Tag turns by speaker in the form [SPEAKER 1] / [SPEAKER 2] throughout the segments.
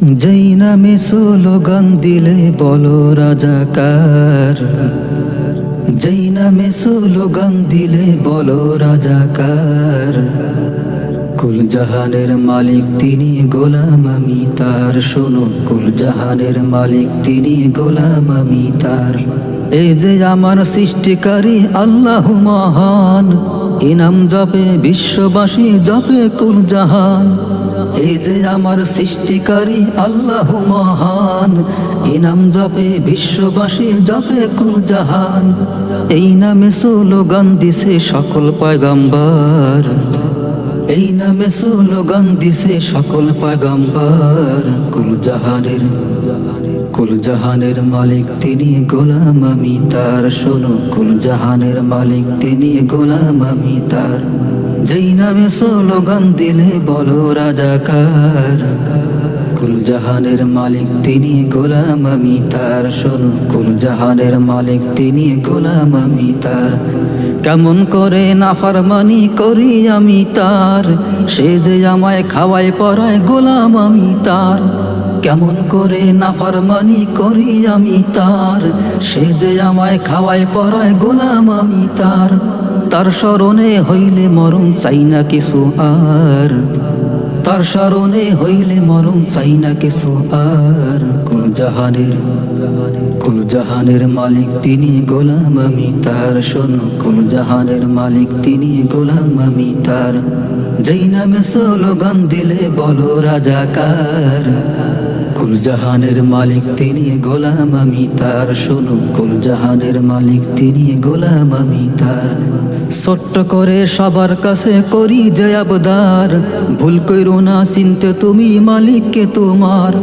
[SPEAKER 1] যেই নামে স্লোগান দিলে বলো রাজাকার, যেই নামে স্লোগান দিলে বলো রাজাকার। কুল জাহানের মালিক তিনি, গোলাম আমি তার। শোনো, কুল জাহানের মালিক তিনি, গোলাম আমি তার। এই যে আমার সৃষ্টিকারী আল্লাহু মহান, ইনাম জপে বিশ্ববাসী, জপে কুল জাহান। এই যে আমার সৃষ্টিকারী আল্লাহু মহান, ইনাম জপে বিশ্ববাসী, জপে কুল জাহান। এই নামে স্লোগান দিছে সকল পয়গম্বর, এই নামে স্লোগান দিছে সকল পয়গম্বর। কুল জাহানের মালিক তিনি, গোলাম আমি তার। শোনো, কুল জাহানের মালিক তিনি, গোলাম আমি তার। যেই নামে স্লোগান দিলে বলো রাজাকার। কুল জাহানের মালিক তিনি, গোলাম আমি তার। শোনো, কুল জাহানের মালিক তিনি, গোলাম আমি তার। কেমন করে নাফরমানি করি আমি তার, সে যে আমায় খাওয়ায় পরায়, গোলাম আমি তার। কেমন করে নাফরমানি করি আমি তার, সে যে আমায় খাওয়ায় পরায়, গোলাম আমি তার। তার স্মরণে হইলে মরণ চাই না কিছু আর, তার স্মরণে হইলে মরণ চাই না কিছু আর। কুল জাহানের মালিক তিনি, গোলাম আমি তার। শোনো, কুল জাহানের মালিক তিনি, গোলাম আমি তার। যেই নামে স্লোগান দিলে বলো রাজাকার। কুল জাহানের মালিক তিনি, গোলাম আমি তার। শোনো, কুল জাহানের মালিক তিনি, গোলাম আমি তার। ছোট্ট করে সবার কাছে করি যে আবদার, ভুল কইরো না চিনতে তুমি মালিককে তোমার।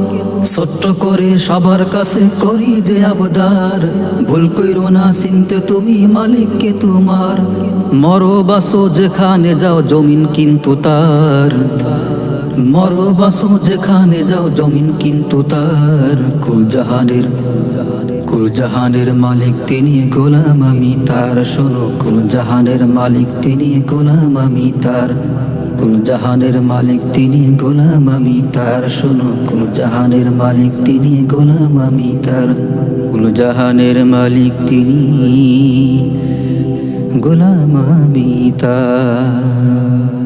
[SPEAKER 1] ছোট্ট করে সবার কাছে করি যে আবদার, ভুল কইরো না চিনতে তুমি মালিককে তোমার। মরো বাসো যেখানে যাও জমিন কিন্তু তার, মরো বাসো যেখানে যাও জমিন কিন্তু তার। কুল জাহানের মালিক তিনি, গোলাম আমি তার। শোনো, কুল জাহানের মালিক তিনি, গোলাম আমি তার। কুল জাহানের মালিক তিনি, গোলাম আমি তার। শোনো, কুল জাহানের মালিক তিনি, গোলাম আমি তার। কুল জাহানের মালিক তিনি, গোলাম আমি তার।